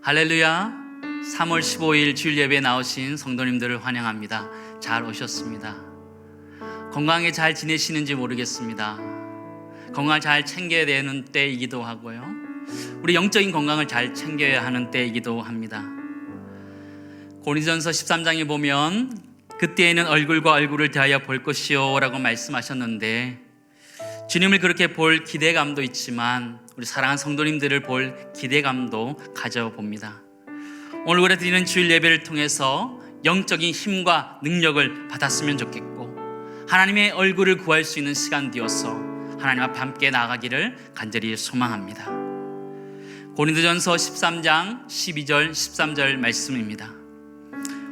할렐루야. 3월 15일 주일 예배에 나오신 성도님들을 환영합니다. 잘 오셨습니다. 건강하게 잘 지내시는지 모르겠습니다. 건강을 잘 챙겨야 되는 때이기도 하고요, 우리 영적인 건강을 잘 챙겨야 하는 때이기도 합니다. 고린도전서 13장에 보면 그때에는 얼굴과 얼굴을 대하여 볼 것이요 라고 말씀하셨는데, 주님을 그렇게 볼 기대감도 있지만 우리 사랑하는 성도님들을 볼 기대감도 가져봅니다. 오늘 우리가 드리는 주일 예배를 통해서 영적인 힘과 능력을 받았으면 좋겠고, 하나님의 얼굴을 구할 수 있는 시간 되어서 하나님 앞에 함께 나아가기를 간절히 소망합니다. 고린도전서 13장 12절 13절 말씀입니다.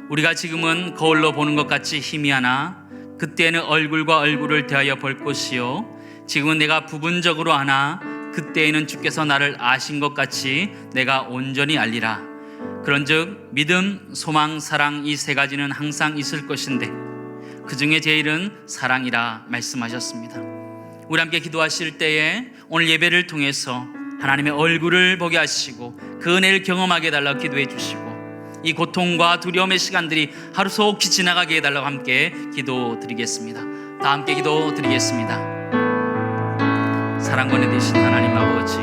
우리가 지금은 거울로 보는 것 같이 희미하나 그때는 얼굴과 얼굴을 대하여 볼 것이요, 지금은 내가 부분적으로 아나 그때에는 주께서 나를 아신 것 같이 내가 온전히 알리라. 그런즉 믿음, 소망, 사랑 이 세 가지는 항상 있을 것인데 그 중에 제일은 사랑이라 말씀하셨습니다. 우리 함께 기도하실 때에 오늘 예배를 통해서 하나님의 얼굴을 보게 하시고 그 은혜를 경험하게 해달라고 기도해 주시고, 이 고통과 두려움의 시간들이 하루속히 지나가게 해달라고 함께 기도드리겠습니다. 다 함께 기도드리겠습니다. 사랑과 은혜 되신 하나님 아버지,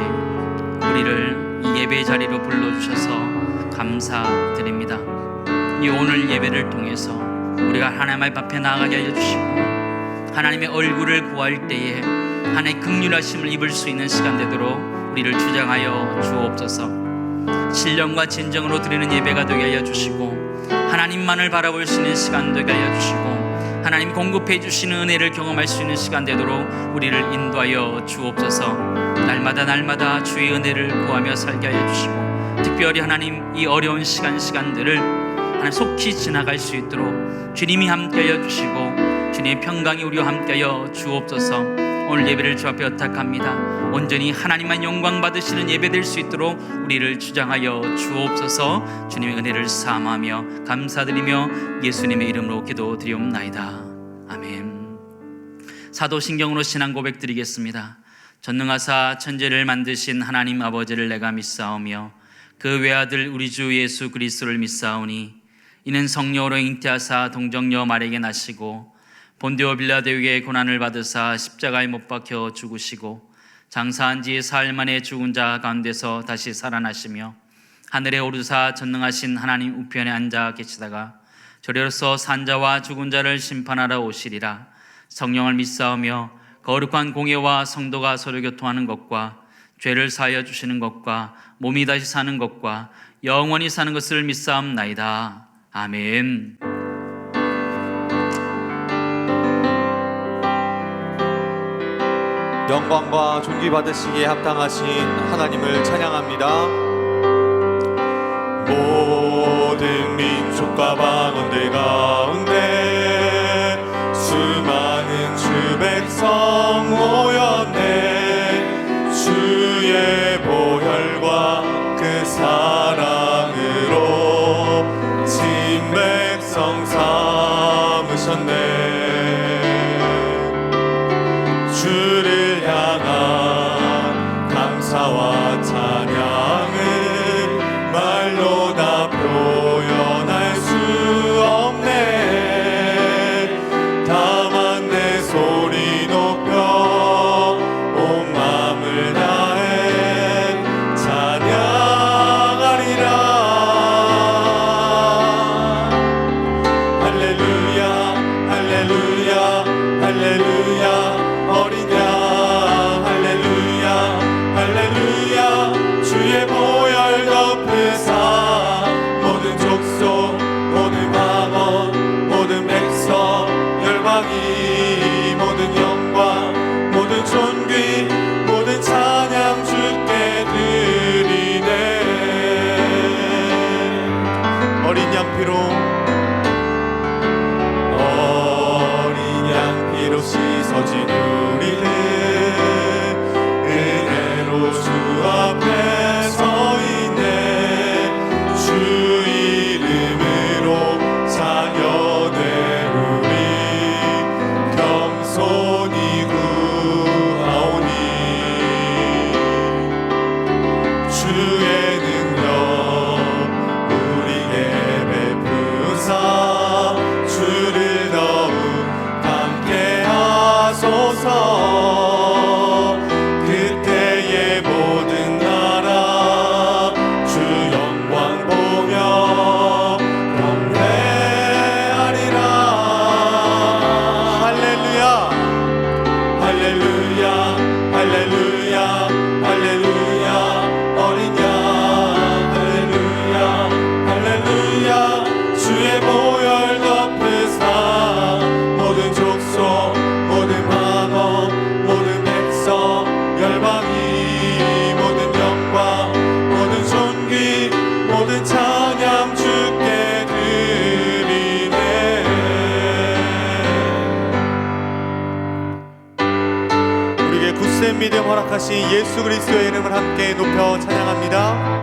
우리를 이 예배 자리로 불러주셔서 감사드립니다. 이 오늘 예배를 통해서 우리가 하나님 앞에 나아가게 알려주시고 하나님의 얼굴을 구할 때에 하나님의 긍휼하심을 입을 수 있는 시간 되도록 우리를 주장하여 주옵소서. 신령과 진정으로 드리는 예배가 되게 하여 주시고 하나님만을 바라볼 수 있는 시간 되게 하여 주시고 하나님 공급해 주시는 은혜를 경험할 수 있는 시간 되도록 우리를 인도하여 주옵소서. 날마다 주의 은혜를 구하며 살게 하여 주시고, 특별히 하나님 이 어려운 시간들을 하나님 속히 지나갈 수 있도록 주님이 함께하여 주시고 주님의 평강이 우리와 함께하여 주옵소서. 오늘 예배를 주 앞에 의탁합니다. 온전히 하나님만 영광 받으시는 예배 될 수 있도록 우리를 주장하여 주옵소서. 주님의 은혜를 사모하며 감사드리며 예수님의 이름으로 기도드리옵나이다. 아멘. 사도신경으로 신앙 고백 드리겠습니다. 전능하사 천지를 만드신 하나님 아버지를 내가 믿사오며 그 외아들 우리 주 예수 그리스도를 믿사오니 이는 성령으로 잉태하사 동정녀 마리아에게 나시고 본디오 빌라도에게 고난을 받으사 십자가에 못 박혀 죽으시고 장사한 지 사흘 만에 죽은 자 가운데서 다시 살아나시며 하늘에 오르사 전능하신 하나님 우편에 앉아 계시다가 저리로서 산자와 죽은 자를 심판하러 오시리라. 성령을 믿사오며 거룩한 공예와 성도가 서로 교통하는 것과 죄를 사하여 주시는 것과 몸이 다시 사는 것과 영원히 사는 것을 믿사옵나이다. 아멘. 영광과 존귀 받으시기에 합당하신 하나님을 찬양합니다. 모든 민족과 방언들 가운데 수많은 주 백성 모였네. 주의 보혈과 그 사랑으로 진 백성 삼으셨네. 주를 향한 감사와 찬양을 말로 다 표현할 수 없네. 다만 내 소리 높여 온 마음을 다해 찬양하리라. 할렐루야 할렐루야 할렐루야. 어린 양 할렐루야 할렐루야. 주의 보혈 덮으사 모든 족속 모든 방언 모든 백성 열방이 모든 영광 모든 존귀 모든 찬양 주께 드리네. 어린 양 피로 어린 믿음 허락하신 예수 그리스도의 이름을 함께 높여 찬양합니다.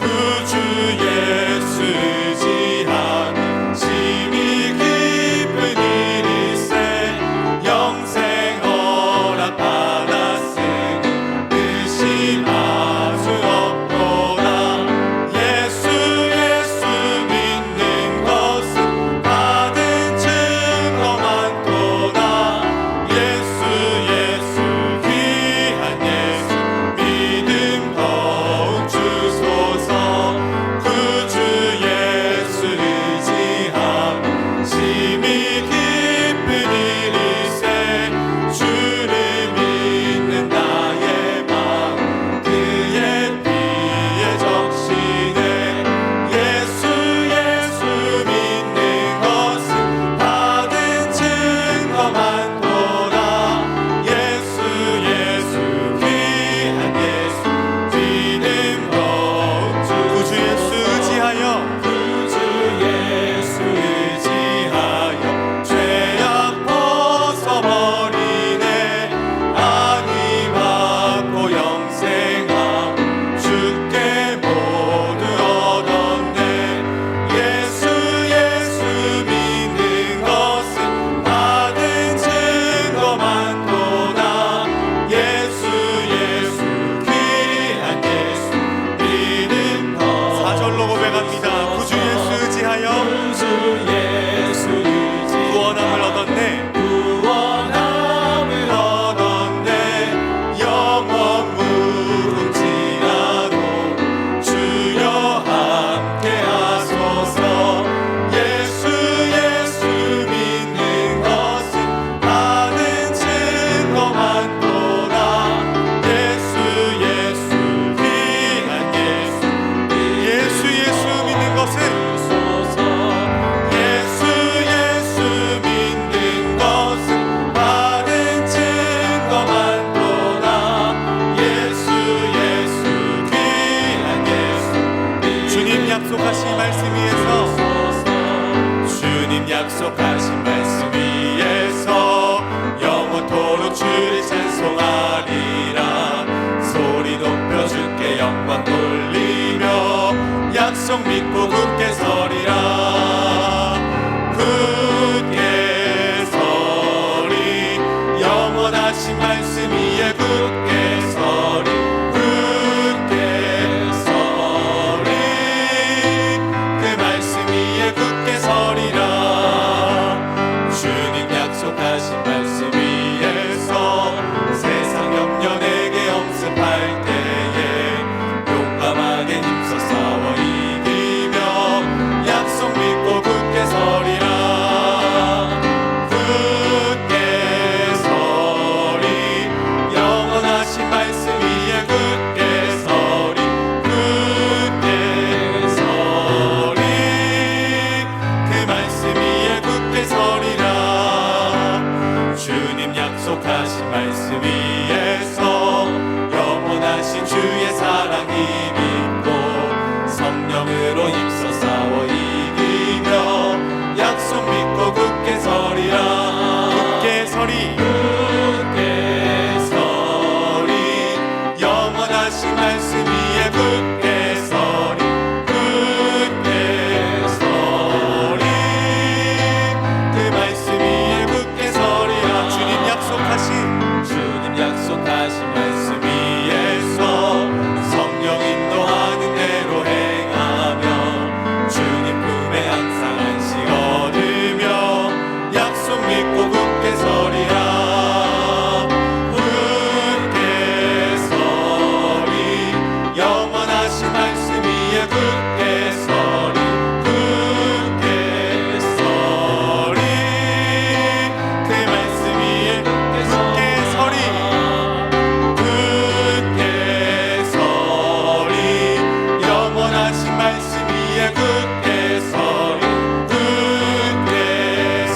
구주 예수 의지하는 심히 기쁜 일일세 영생 허락 받았으니 의심할 수 없도다. 예수 믿는 것은 받은 증거 많도다. 예수 귀한 예수 믿음 더욱 주소서. 구주 예수 의지하며 심히 기쁜 일일세 주를 믿는 나의 마음 그의 피에 적시네. 예수 믿는 것은 받은 증거 많도다. 예수 귀한 예수 믿음 더욱 구주 예수 의지하여 죄악 벗어버리네. 안위 받고 영생함 주께 모두 얻었네. 예수 믿는 것은 받은 증거 많도다. 예수 귀한 예수 믿음 더. 4절로 고백합니다. 구주 예수 의지하여 구원함을 얻었네. 영원 무궁지라도 주여 함께 하소서. 예수 믿는 것은 받은 증거 많도다. 예수 귀한 예수 믿는 것은 예수 믿는 것은 받은 증거 많도다. 예수 귀한 예수. 주님 약속하신 말씀 위에서 영원토록 주를 찬송하리라. 소리 높여 주께 영광 돌리며 약속 믿고 굳게 서리라. 굳게 서리 영원하신 말씀 위에 굳게 서리. 굳게 서리 그 말씀 위에 굳게 서리라. 주님 약속하신 말씀 위에서 세상 염려 내게 엄습할 때에 용감하게 힘써 싸워 이기며 약속 믿고 굳게 서리라. 굳게 서리 영원하신 말씀 위에 굳게 서리. 굳게 서리 그 말씀 위에 굳게 서리라. 주님 약속하신 말씀 위에서 영원하신 주의 사랑이 믿고 성령으로 힘써 싸워 이기며 약속 믿고 굳게 서리라. 굳게 서리 영원하신 말씀 위에 굳게 서리. 굳게 서리 그 말씀 위에 굳게 서리라. 주님 약속하신 말씀 위에서 성령 인도하는 대로 행하며 주님 품에 항상 안식 얻으며 약속 믿고 굳게 서리라. 굳게 서리 영원하신 말씀 위에 굳게 서리. 굳게 서리 그 말씀 위에 굳게 서리. 굳게 서리 영원하신 말씀 위에 굳게 서리. 굳게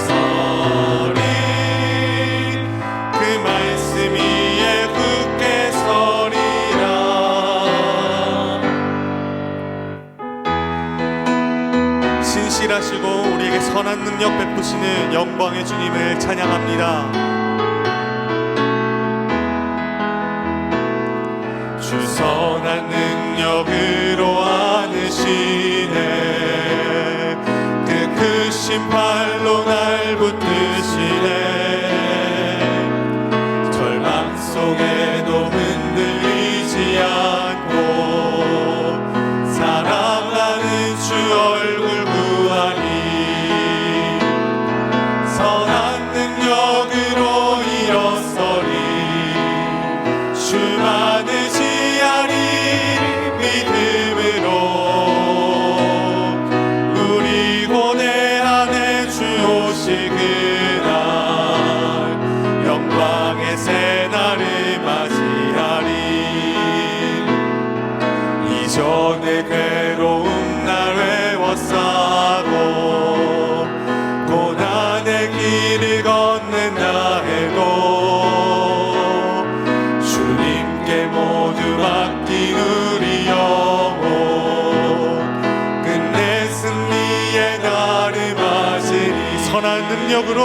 서리 그 말씀 위에 굳게 서리라. 신실하시고 우리에게 선한 능력 베푸시는 영광의 주님을 찬양합니다. 주 선한 능력으로 안으시네. 그 크신 팔로 날 붙드시네. 절망 속에도 흔들리지 않고 사랑하는 주 얼굴 구하니 선한 능력으로 일어서리. 주만을 지하리 믿음으로 우리 고대 안에 주 오실 그날 영광의 새날을 맞이하리. 이전의 괴로움 날 외워싸고 고난의 길을 걷는다 해도 주님께 모두 맡긴 우리 영혼 끝내 승리의 날을 맞으리. 선한 능력으로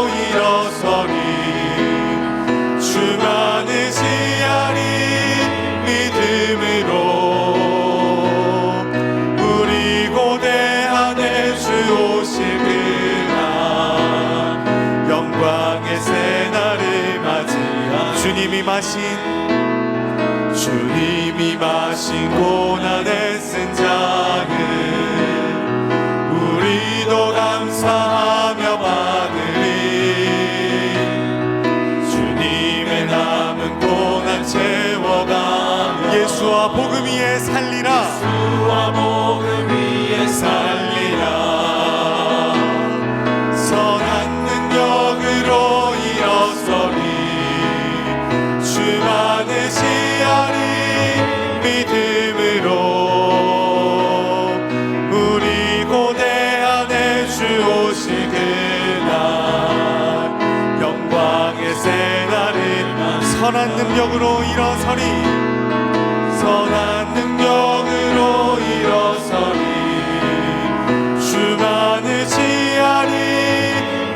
일어서리. 주만을 지하리 믿음으로 우리 고대 안에 주 오실 그날 영광의 새날을 맞이하리. 주님이 마신 고난의 쓴 잔을 우리도 감사하며 받으리. 주님의 남은 고난 채워가며 예수와 복음 위에 살리라. 선한 능력으로 일어서리. 주만을 지하리 믿음으로 우리 고대 안에 주 오실 그날 영광의 새날을 선한 능력으로 일어서리. 선한 능력으로 일어서리. 주만을 지하리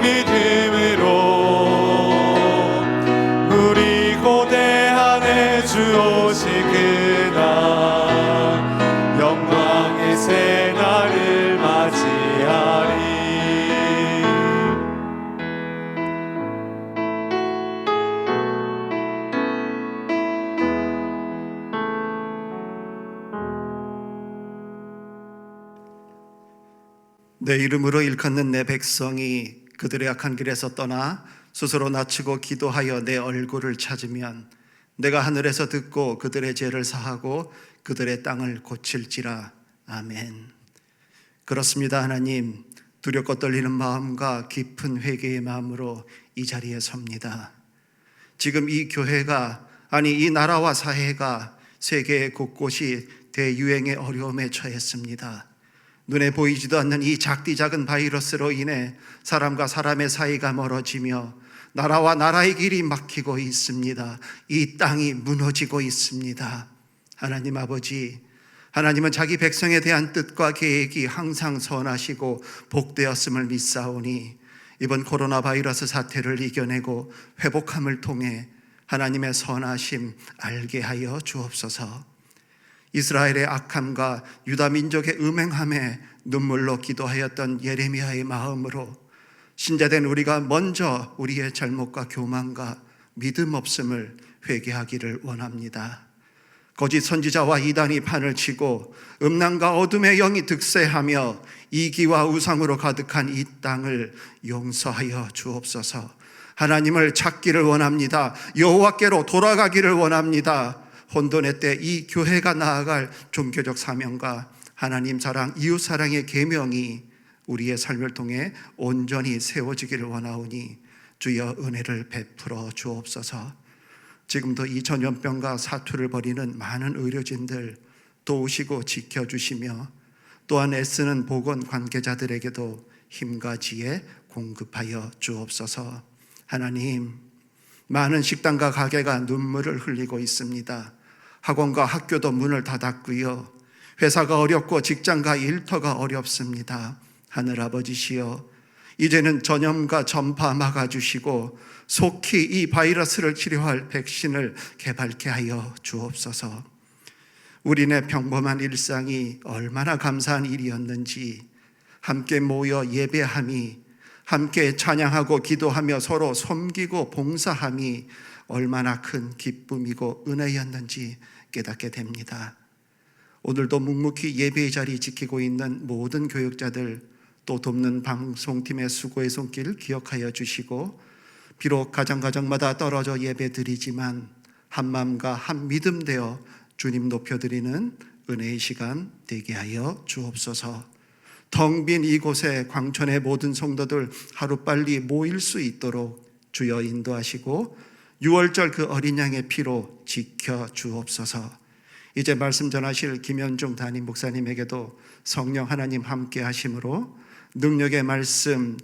믿음으로 우리 고대 안에 주 오실 그날 영광의 새날을 맞이하리. 내 이름으로 일컫는 내 백성이 그들의 악한 길에서 떠나 스스로 낮추고 기도하여 내 얼굴을 찾으면 내가 하늘에서 듣고 그들의 죄를 사하고 그들의 땅을 고칠지라. 아멘. 그렇습니다. 하나님, 두렵고 떨리는 마음과 깊은 회개의 마음으로 이 자리에 섭니다. 지금 이 교회가, 아니 이 나라와 사회가 세계 곳곳이 대유행의 어려움에 처했습니다. 눈에 보이지도 않는 이 작디 작은 바이러스로 인해 사람과 사람의 사이가 멀어지며 나라와 나라의 길이 막히고 있습니다. 이 땅이 무너지고 있습니다. 하나님 아버지, 하나님은 자기 백성에 대한 뜻과 계획이 항상 선하시고 복되었음을 믿사오니 이번 코로나 바이러스 사태를 이겨내고 회복함을 통해 하나님의 선하심 알게 하여 주옵소서. 이스라엘의 악함과 유다 민족의 음행함에 눈물로 기도하였던 예레미야의 마음으로 신자된 우리가 먼저 우리의 잘못과 교만과 믿음 없음을 회개하기를 원합니다. 거짓 선지자와 이단이 판을 치고 음란과 어둠의 영이 득세하며 이기와 우상으로 가득한 이 땅을 용서하여 주옵소서. 하나님을 찾기를 원합니다. 여호와께로 돌아가기를 원합니다. 혼돈의 때 이 교회가 나아갈 종교적 사명과 하나님 사랑, 이웃 사랑의 계명이 우리의 삶을 통해 온전히 세워지기를 원하오니 주여 은혜를 베풀어 주옵소서. 지금도 이 전염병과 사투를 벌이는 많은 의료진들 도우시고 지켜주시며 또한 애쓰는 보건 관계자들에게도 힘과 지혜 공급하여 주옵소서. 하나님, 많은 식당과 가게가 눈물을 흘리고 있습니다. 학원과 학교도 문을 닫았고요. 회사가 어렵고 직장과 일터가 어렵습니다. 하늘아버지시여, 이제는 전염과 전파 막아주시고 속히 이 바이러스를 치료할 백신을 개발케 하여 주옵소서. 우리네 평범한 일상이 얼마나 감사한 일이었는지, 함께 모여 예배함이, 함께 찬양하고 기도하며 서로 섬기고 봉사함이 얼마나 큰 기쁨이고 은혜였는지 깨닫게 됩니다. 오늘도 묵묵히 예배의 자리 지키고 있는 모든 교육자들, 또 돕는 방송팀의 수고의 손길 기억하여 주시고, 비록 가정마다 떨어져 예배드리지만 한 마음과 한 믿음 되어 주님 높여드리는 은혜의 시간 되게 하여 주옵소서. 텅 빈 이곳에 광천의 모든 성도들 하루빨리 모일 수 있도록 주여 인도하시고 6월절 그 어린 양의 피로 지켜 주옵소서. 이제 말씀 전하실 김현중 담임 목사님에게도 성령 하나님 함께 하심으로 능력의 말씀,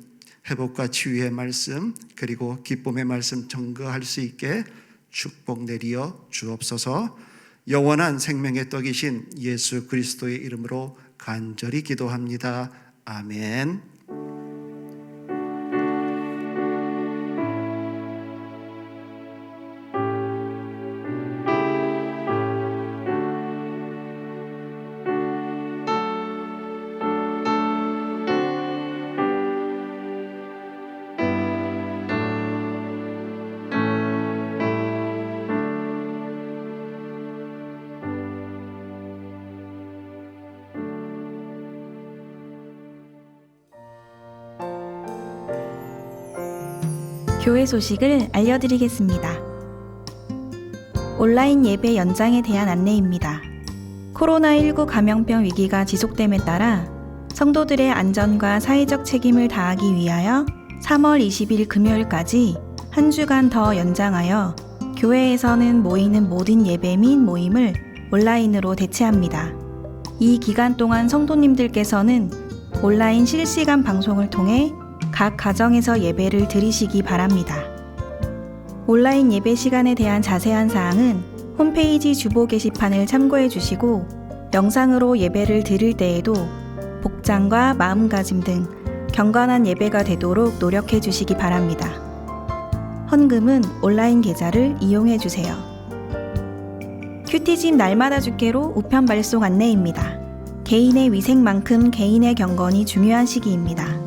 회복과 치유의 말씀, 그리고 기쁨의 말씀 전거할 수 있게 축복 내리어 주옵소서. 영원한 생명의 떡이신 예수 그리스도의 이름으로 간절히 기도합니다. 아멘. 교회 소식을 알려드리겠습니다. 온라인 예배 연장에 대한 안내입니다. 코로나19 감염병 위기가 지속됨에 따라 성도들의 안전과 사회적 책임을 다하기 위하여 3월 20일 금요일까지 한 주간 더 연장하여 교회에서는 모이는 모든 예배 및 모임을 온라인으로 대체합니다. 이 기간 동안 성도님들께서는 온라인 실시간 방송을 통해 각 가정에서 예배를 드리시기 바랍니다. 온라인 예배 시간에 대한 자세한 사항은 홈페이지 주보 게시판을 참고해 주시고 영상으로 예배를 드릴 때에도 복장과 마음가짐 등 경건한 예배가 되도록 노력해 주시기 바랍니다. 헌금은 온라인 계좌를 이용해 주세요. 큐티집 날마다 주께로 우편 발송 안내입니다. 개인의 위생만큼 개인의 경건이 중요한 시기입니다.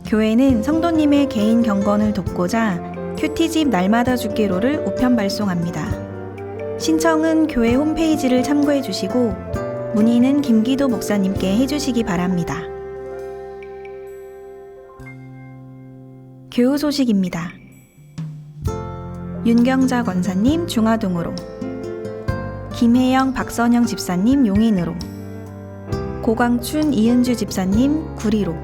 교회는 성도님의 개인 경건을 돕고자 큐티집 날마다 주기로를 우편 발송합니다. 신청은 교회 홈페이지를 참고해 주시고 문의는 김기도 목사님께 해주시기 바랍니다. 교우 소식입니다. 윤경자 권사님 중화동으로, 김혜영 박선영 집사님 용인으로, 고광춘 이은주 집사님 구리로,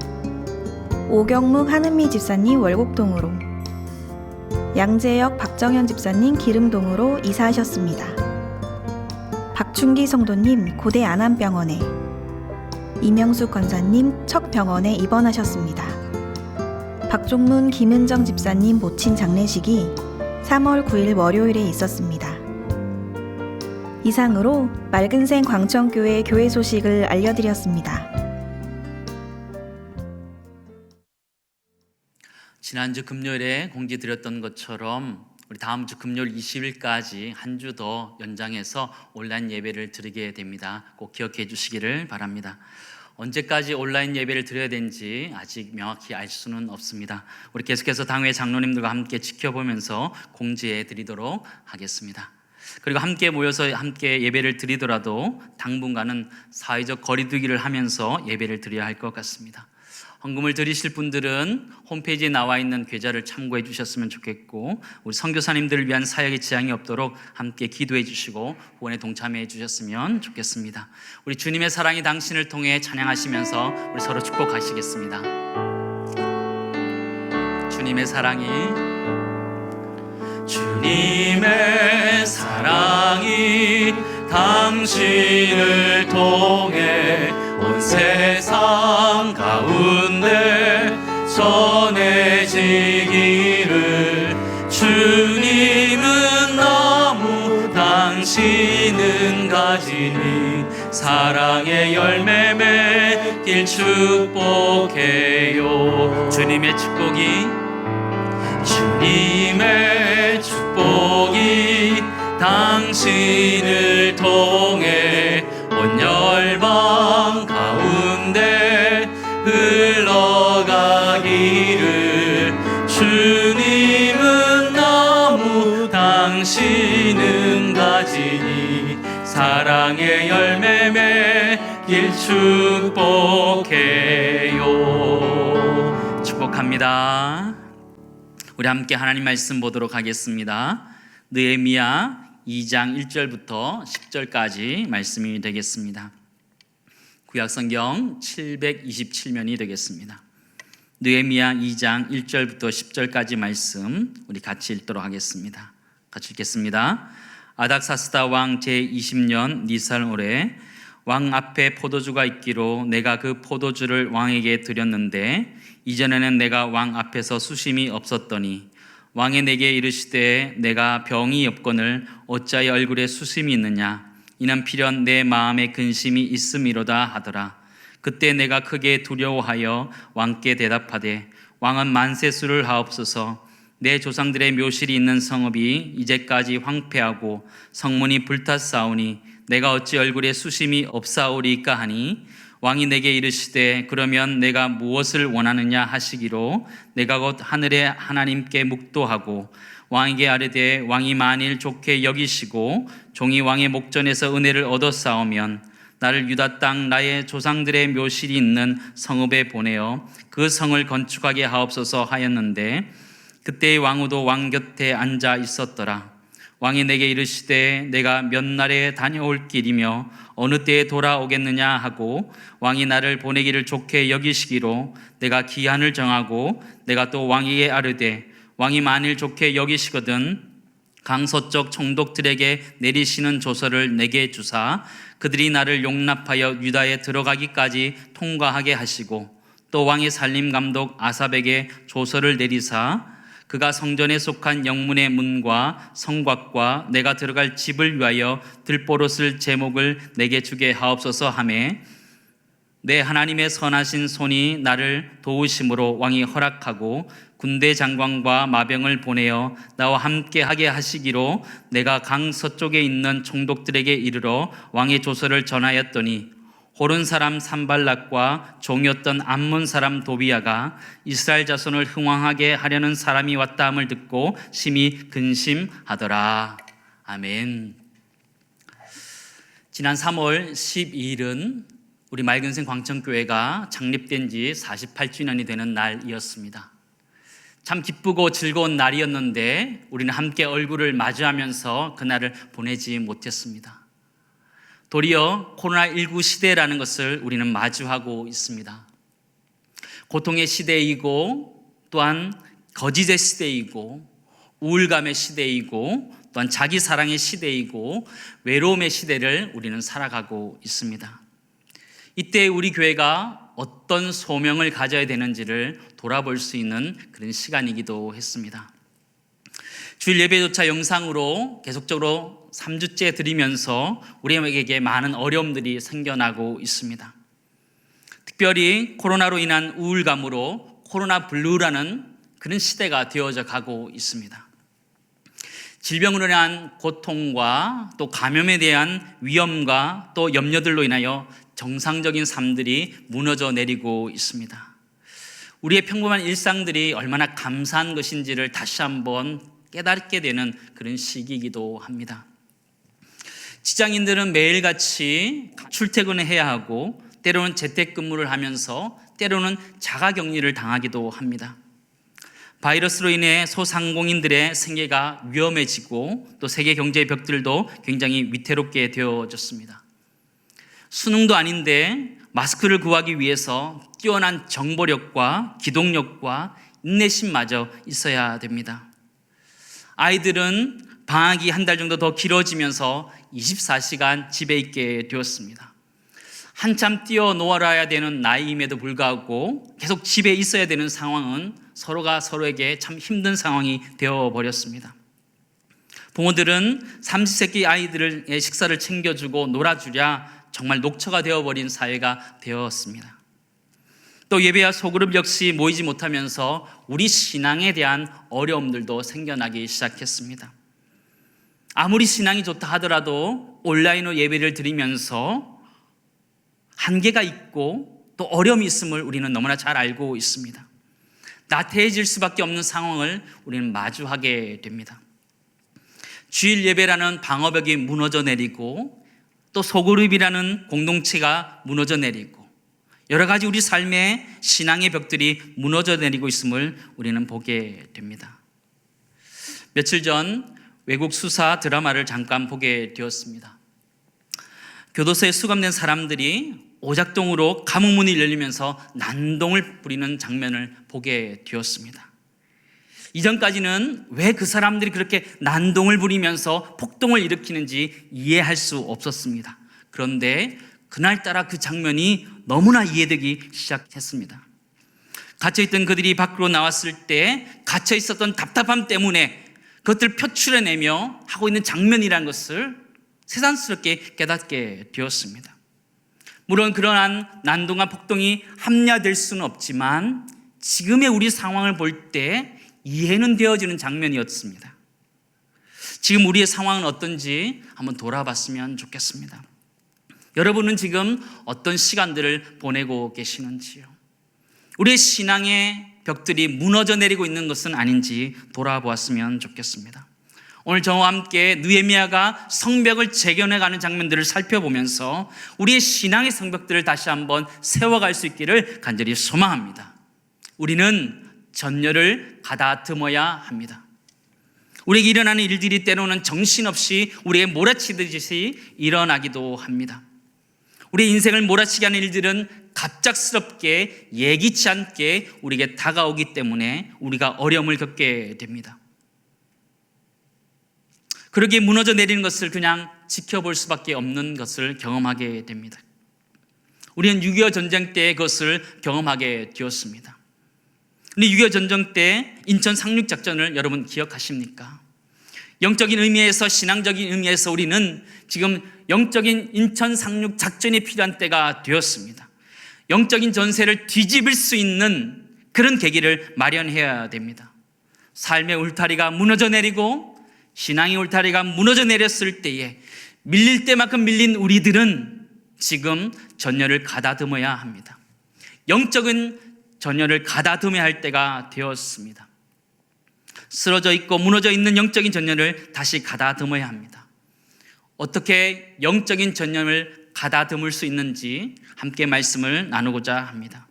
오경묵 한은미 집사님 월곡동으로, 양재역 박정현 집사님 기름동으로 이사하셨습니다. 박춘기 성도님 고대 안암병원에, 이명숙 권사님 척병원에 입원하셨습니다. 박종문 김은정 집사님 모친 장례식이 3월 9일 월요일에 있었습니다. 이상으로 맑은생 광천교회 교회 소식을 알려드렸습니다. 지난주 금요일에 공지드렸던 것처럼 우리 다음 주 금요일 20일까지 한 주 더 연장해서 온라인 예배를 드리게 됩니다. 꼭 기억해 주시기를 바랍니다. 언제까지 온라인 예배를 드려야 되는지 아직 명확히 알 수는 없습니다. 우리 계속해서 당회 장로님들과 함께 지켜보면서 공지해 드리도록 하겠습니다. 그리고 함께 모여서 함께 예배를 드리더라도 당분간은 사회적 거리두기를 하면서 예배를 드려야 할 것 같습니다. 헌금을 드리실 분들은 홈페이지에 나와 있는 계좌를 참고해 주셨으면 좋겠고, 우리 선교사님들을 위한 사역의 지장이 없도록 함께 기도해 주시고 후원에 동참해 주셨으면 좋겠습니다. 우리 주님의 사랑이 당신을 통해 찬양하시면서 우리 서로 축복하시겠습니다. 주님의 사랑이, 주님의 사랑이 당신을 통해 온 세상 가운데 전해지기를. 주님은 나무 당신은 가지니 사랑의 열매 맺 길 축복해요. 주님의 축복이 당신을 통해 온 열방 가운데 흘러가기를. 주님은 나무 당신은 가지니 사랑의 열매 맺길 축복해요. 축복합니다. 우리 함께 하나님 말씀 보도록 하겠습니다. 느헤미야 2장 1절부터 10절까지 말씀이 되겠습니다. 구약성경 727면이 되겠습니다. 느헤미야 2장 1절부터 10절까지 말씀 우리 같이 읽도록 하겠습니다. 같이 읽겠습니다. 아닥사스다 왕 제20년 니산 올해 왕 앞에 포도주가 있기로 내가 그 포도주를 왕에게 드렸는데 이전에는 내가 왕 앞에서 수심이 없었더니 왕이 내게 이르시되 내가 병이 없거늘 어찌하여 얼굴에 수심이 있느냐 이는 필연 내 마음에 근심이 있음이로다 하더라. 그때 내가 크게 두려워하여 왕께 대답하되 왕은 만세수를 하옵소서. 내 조상들의 묘실이 있는 성읍이 이제까지 황폐하고 성문이 불탔사오니 내가 어찌 얼굴에 수심이 없사오리까 하니 왕이 내게 이르시되 그러면 내가 무엇을 원하느냐 하시기로 내가 곧 하늘의 하나님께 묵도하고 왕에게 아뢰되 왕이 만일 좋게 여기시고 종이 왕의 목전에서 은혜를 얻었사오면 나를 유다 땅 나의 조상들의 묘실이 있는 성읍에 보내어 그 성을 건축하게 하옵소서 하였는데 그때의 왕후도 왕 곁에 앉아 있었더라. 왕이 내게 이르시되 내가 몇 날에 다녀올 길이며 어느 때에 돌아오겠느냐 하고 왕이 나를 보내기를 좋게 여기시기로 내가 기한을 정하고 내가 또 왕에게 아뢰되 왕이 만일 좋게 여기시거든 강서쪽 총독들에게 내리시는 조서를 내게 주사 그들이 나를 용납하여 유다에 들어가기까지 통과하게 하시고 또 왕의 살림감독 아삽에게 조서를 내리사 그가 성전에 속한 영문의 문과 성곽과 내가 들어갈 집을 위하여 들보릇을 제목을 내게 주게 하옵소서 하매 내 하나님의 선하신 손이 나를 도우심으로 왕이 허락하고 군대 장관과 마병을 보내어 나와 함께 하게 하시기로 내가 강 서쪽에 있는 총독들에게 이르러 왕의 조서를 전하였더니 호른 사람 산발락과 종이었던 암몬 사람 도비야가 이스라엘 자손을 흥왕하게 하려는 사람이 왔다 함을 듣고 심히 근심하더라. 아멘. 지난 3월 12일은 우리 맑은생 광천교회가 창립된 지 48주년이 되는 날이었습니다. 참 기쁘고 즐거운 날이었는데 우리는 함께 얼굴을 마주하면서 그날을 보내지 못했습니다. 도리어 코로나19 시대라는 것을 우리는 마주하고 있습니다. 고통의 시대이고 또한 거짓의 시대이고 우울감의 시대이고 또한 자기 사랑의 시대이고 외로움의 시대를 우리는 살아가고 있습니다. 이때 우리 교회가 어떤 소명을 가져야 되는지를 돌아볼 수 있는 그런 시간이기도 했습니다. 주일 예배조차 영상으로 계속적으로 3주째 드리면서 우리에게 많은 어려움들이 생겨나고 있습니다. 특별히 코로나로 인한 우울감으로 코로나 블루라는 그런 시대가 되어져 가고 있습니다. 질병으로 인한 고통과 또 감염에 대한 위험과 또 염려들로 인하여 정상적인 삶들이 무너져 내리고 있습니다. 우리의 평범한 일상들이 얼마나 감사한 것인지를 다시 한번 깨닫게 되는 그런 시기이기도 합니다. 직장인들은 매일같이 출퇴근을 해야 하고 때로는 재택근무를 하면서 때로는 자가격리를 당하기도 합니다. 바이러스로 인해 소상공인들의 생계가 위험해지고 또 세계 경제의 벽들도 굉장히 위태롭게 되어졌습니다. 수능도 아닌데 마스크를 구하기 위해서 뛰어난 정보력과 기동력과 인내심마저 있어야 됩니다. 아이들은 방학이 한 달 정도 더 길어지면서 24시간 집에 있게 되었습니다. 한참 뛰어놀아야 되는 나이임에도 불구하고 계속 집에 있어야 되는 상황은 서로가 서로에게 참 힘든 상황이 되어버렸습니다. 부모들은 삼시세끼 아이들의 식사를 챙겨주고 놀아주랴 정말 녹초가 되어버린 사회가 되었습니다. 또 예배와 소그룹 역시 모이지 못하면서 우리 신앙에 대한 어려움들도 생겨나기 시작했습니다. 아무리 신앙이 좋다 하더라도 온라인으로 예배를 드리면서 한계가 있고 또 어려움이 있음을 우리는 너무나 잘 알고 있습니다. 나태해질 수밖에 없는 상황을 우리는 마주하게 됩니다. 주일 예배라는 방어벽이 무너져 내리고 또 소그룹이라는 공동체가 무너져 내리고 여러 가지 우리 삶의 신앙의 벽들이 무너져 내리고 있음을 우리는 보게 됩니다. 며칠 전 외국 수사 드라마를 잠깐 보게 되었습니다. 교도소에 수감된 사람들이 오작동으로 감옥문이 열리면서 난동을 부리는 장면을 보게 되었습니다. 이전까지는 왜 그 사람들이 그렇게 난동을 부리면서 폭동을 일으키는지 이해할 수 없었습니다. 그런데 그날따라 그 장면이 너무나 이해되기 시작했습니다. 갇혀있던 그들이 밖으로 나왔을 때 갇혀있었던 답답함 때문에 그것들을 표출해내며 하고 있는 장면이라는 것을 새삼스럽게 깨닫게 되었습니다. 물론 그러한 난동과 폭동이 합리화될 수는 없지만 지금의 우리 상황을 볼 때 이해는 되어지는 장면이었습니다. 지금 우리의 상황은 어떤지 한번 돌아봤으면 좋겠습니다. 여러분은 지금 어떤 시간들을 보내고 계시는지요? 우리의 신앙의 벽들이 무너져 내리고 있는 것은 아닌지 돌아보았으면 좋겠습니다. 오늘 저와 함께 느헤미야가 성벽을 재건해가는 장면들을 살펴보면서 우리의 신앙의 성벽들을 다시 한번 세워갈 수 있기를 간절히 소망합니다. 우리는 전열을 가다듬어야 합니다. 우리에게 일어나는 일들이 때로는 정신없이 우리에게 몰아치듯이 일어나기도 합니다. 우리의 인생을 몰아치게 하는 일들은 갑작스럽게 예기치 않게 우리에게 다가오기 때문에 우리가 어려움을 겪게 됩니다. 그러기에 무너져 내리는 것을 그냥 지켜볼 수밖에 없는 것을 경험하게 됩니다. 우리는 6.25 전쟁 때 그것을 경험하게 되었습니다. 근데 6.25 전쟁 때 인천 상륙작전을 여러분 기억하십니까? 영적인 의미에서 신앙적인 의미에서 우리는 지금 영적인 인천 상륙작전이 필요한 때가 되었습니다. 영적인 전세를 뒤집을 수 있는 그런 계기를 마련해야 됩니다. 삶의 울타리가 무너져 내리고 신앙의 울타리가 무너져 내렸을 때에 밀릴 때만큼 밀린 우리들은 지금 전열을 가다듬어야 합니다. 영적인 전열을 가다듬어야 할 때가 되었습니다. 쓰러져 있고 무너져 있는 영적인 전열을 다시 가다듬어야 합니다. 어떻게 영적인 전열을 가다듬을 수 있는지 함께 말씀을 나누고자 합니다.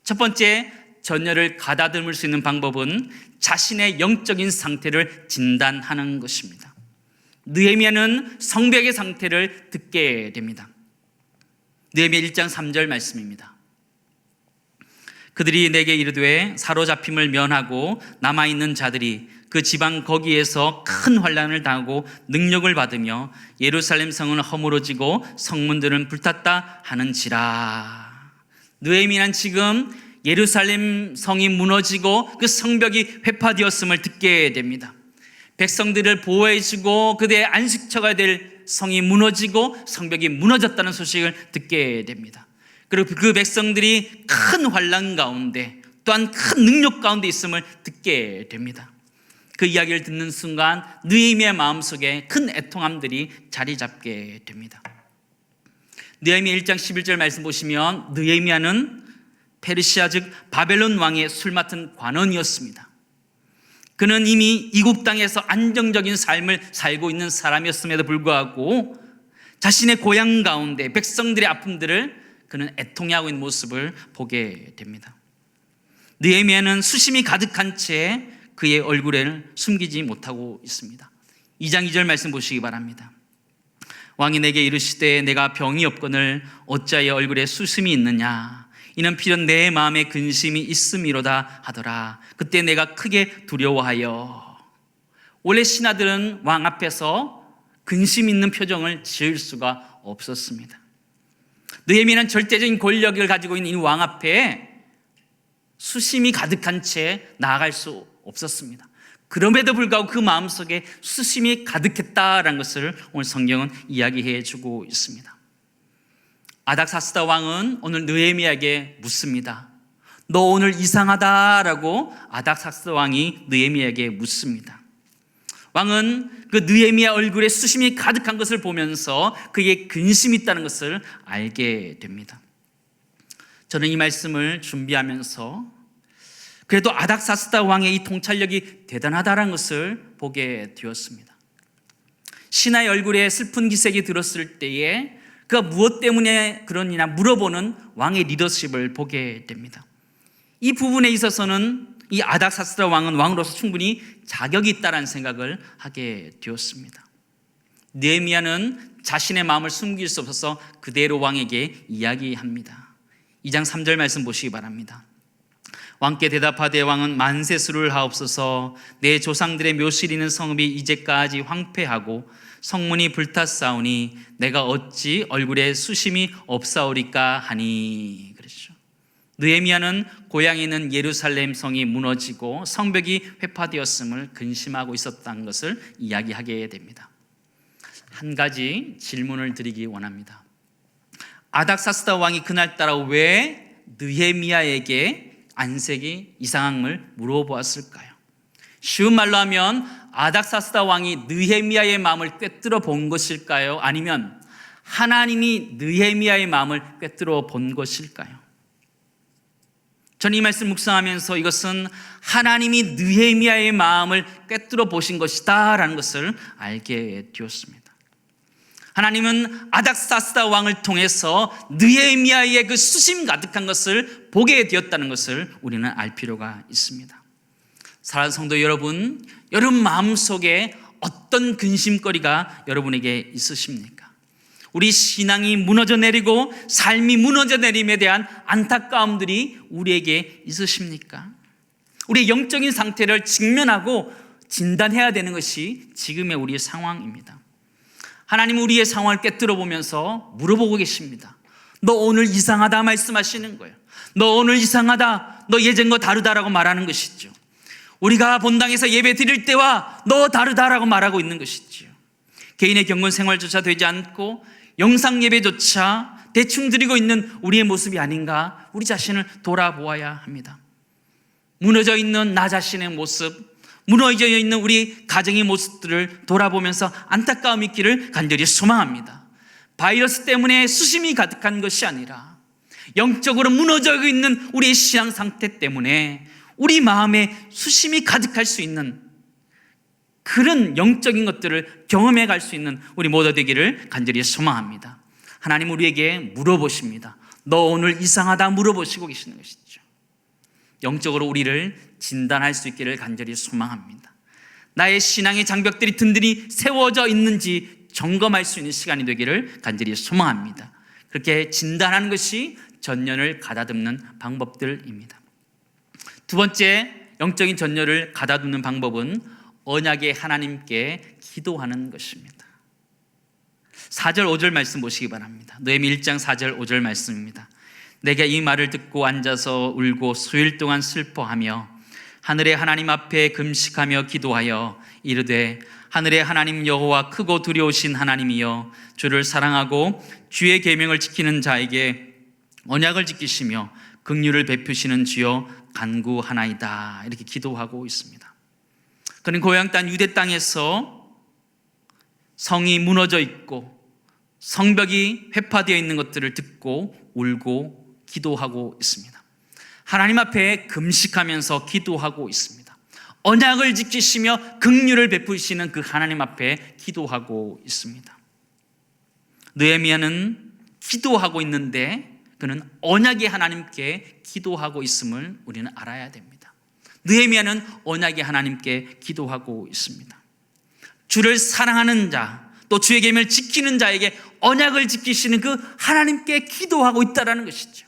첫 번째, 전열을 가다듬을 수 있는 방법은 자신의 영적인 상태를 진단하는 것입니다. 느헤미야는 성벽의 상태를 듣게 됩니다. 느헤미야 1장 3절 말씀입니다. 그들이 내게 이르되 사로잡힘을 면하고 남아있는 자들이 그 지방 거기에서 큰 환난을 당하고 능력을 받으며 예루살렘 성은 허물어지고 성문들은 불탔다 하는지라. 느헤미야는 지금 예루살렘 성이 무너지고 그 성벽이 회파되었음을 듣게 됩니다. 백성들을 보호해주고 그들의 안식처가 될 성이 무너지고 성벽이 무너졌다는 소식을 듣게 됩니다. 그리고 그 백성들이 큰 환난 가운데 또한 큰 능력 가운데 있음을 듣게 됩니다. 그 이야기를 듣는 순간 느헤미야 마음속에 큰 애통함들이 자리 잡게 됩니다. 느헤미야 1장 11절 말씀 보시면 느헤미야는 페르시아 즉 바벨론 왕의 술 맡은 관원이었습니다. 그는 이미 이국 땅에서 안정적인 삶을 살고 있는 사람이었음에도 불구하고 자신의 고향 가운데 백성들의 아픔들을 그는 애통해하고 있는 모습을 보게 됩니다. 느헤미야는 수심이 가득한 채 그의 얼굴을 숨기지 못하고 있습니다. 2장 2절 말씀 보시기 바랍니다. 왕이 내게 이르시되 내가 병이 없거늘 어찌하여 얼굴에 수심이 있느냐 이는 필연 내 마음에 근심이 있음이로다 하더라. 그때 내가 크게 두려워하여. 원래 신하들은 왕 앞에서 근심 있는 표정을 지을 수가 없었습니다. 느헤미야는 절대적인 권력을 가지고 있는 이 왕 앞에 수심이 가득한 채 나아갈 수 없었습니다. 그럼에도 불구하고 그 마음속에 수심이 가득했다라는 것을 오늘 성경은 이야기해 주고 있습니다. 아닥사스다 왕은 오늘 느헤미야에게 묻습니다. 너 오늘 이상하다라고 아닥사스다 왕이 느헤미야에게 묻습니다. 왕은 그 느헤미야 얼굴에 수심이 가득한 것을 보면서 그에게 근심이 있다는 것을 알게 됩니다. 저는 이 말씀을 준비하면서 그래도 아닥사스다 왕의 이 통찰력이 대단하다는 것을 보게 되었습니다. 신하의 얼굴에 슬픈 기색이 들었을 때에 그가 무엇 때문에 그러느냐 물어보는 왕의 리더십을 보게 됩니다. 이 부분에 있어서는 이 아닥사스다 왕은 왕으로서 충분히 자격이 있다는 생각을 하게 되었습니다. 느헤미야는 자신의 마음을 숨길 수 없어서 그대로 왕에게 이야기합니다. 2장 3절 말씀 보시기 바랍니다. 왕께 대답하되 왕은 만세수를 하옵소서. 내 조상들의 묘실 있는 성읍이 이제까지 황폐하고 성문이 불탔사오니 내가 어찌 얼굴에 수심이 없사오리까 하니. 그렇죠. 느헤미야는 고향에 있는 예루살렘 성이 무너지고 성벽이 회파되었음을 근심하고 있었다는 것을 이야기하게 됩니다. 한 가지 질문을 드리기 원합니다. 아닥사스다 왕이 그날따라 왜 느헤미야에게 안색이 이상함을 물어보았을까요? 쉬운 말로 하면 아닥사스다 왕이 느헤미야의 마음을 꿰뚫어 본 것일까요? 아니면 하나님이 느헤미야의 마음을 꿰뚫어 본 것일까요? 저는 이 말씀 묵상하면서 이것은 하나님이 느헤미야의 마음을 꿰뚫어 보신 것이다 라는 것을 알게 되었습니다. 하나님은 아닥사스다 왕을 통해서 느헤미야의 그 수심 가득한 것을 보게 되었다는 것을 우리는 알 필요가 있습니다. 사랑하는 성도 여러분, 여러분 마음속에 어떤 근심거리가 여러분에게 있으십니까? 우리 신앙이 무너져 내리고 삶이 무너져 내림에 대한 안타까움들이 우리에게 있으십니까? 우리의 영적인 상태를 직면하고 진단해야 되는 것이 지금의 우리의 상황입니다. 하나님은 우리의 상황을 꿰뚫어 보면서 물어보고 계십니다. 너 오늘 이상하다 말씀하시는 거예요. 너 오늘 이상하다, 너 예전과 다르다라고 말하는 것이죠. 우리가 본당에서 예배 드릴 때와 너 다르다라고 말하고 있는 것이죠. 개인의 경건 생활조차 되지 않고 영상 예배조차 대충 드리고 있는 우리의 모습이 아닌가, 우리 자신을 돌아보아야 합니다. 무너져 있는 나 자신의 모습, 무너져 있는 우리 가정의 모습들을 돌아보면서 안타까움이 있기를 간절히 소망합니다. 바이러스 때문에 수심이 가득한 것이 아니라 영적으로 무너져 있는 우리의 신앙 상태 때문에 우리 마음에 수심이 가득할 수 있는 그런 영적인 것들을 경험해 갈 수 있는 우리 모두 되기를 간절히 소망합니다. 하나님 우리에게 물어보십니다. 너 오늘 이상하다 물어보시고 계시는 것이죠. 영적으로 우리를 진단할 수 있기를 간절히 소망합니다. 나의 신앙의 장벽들이 든든히 세워져 있는지 점검할 수 있는 시간이 되기를 간절히 소망합니다. 그렇게 진단하는 것이 전년을 가다듬는 방법들입니다. 두 번째 영적인 전열을 가다듬는 방법은 언약의 하나님께 기도하는 것입니다. 4절 5절 말씀 보시기 바랍니다. 느헤미야 1장 4절 5절 말씀입니다. 내가 이 말을 듣고 앉아서 울고 수일 동안 슬퍼하며 하늘의 하나님 앞에 금식하며 기도하여 이르되 하늘의 하나님 여호와 크고 두려우신 하나님이여 주를 사랑하고 주의 계명을 지키는 자에게 언약을 지키시며 긍휼을 베푸시는 주여 간구하나이다. 이렇게 기도하고 있습니다. 그는 고향 땅 유대 땅에서 성이 무너져 있고 성벽이 회파되어 있는 것들을 듣고 울고 기도하고 있습니다. 하나님 앞에 금식하면서 기도하고 있습니다. 언약을 지키시며 긍휼을 베푸시는 그 하나님 앞에 기도하고 있습니다. 느헤미야는 기도하고 있는데 그는 언약의 하나님께 기도하고 있음을 우리는 알아야 됩니다. 느헤미야는 언약의 하나님께 기도하고 있습니다. 주를 사랑하는 자, 또 주의 계명을 지키는 자에게 언약을 지키시는 그 하나님께 기도하고 있다는 것이죠.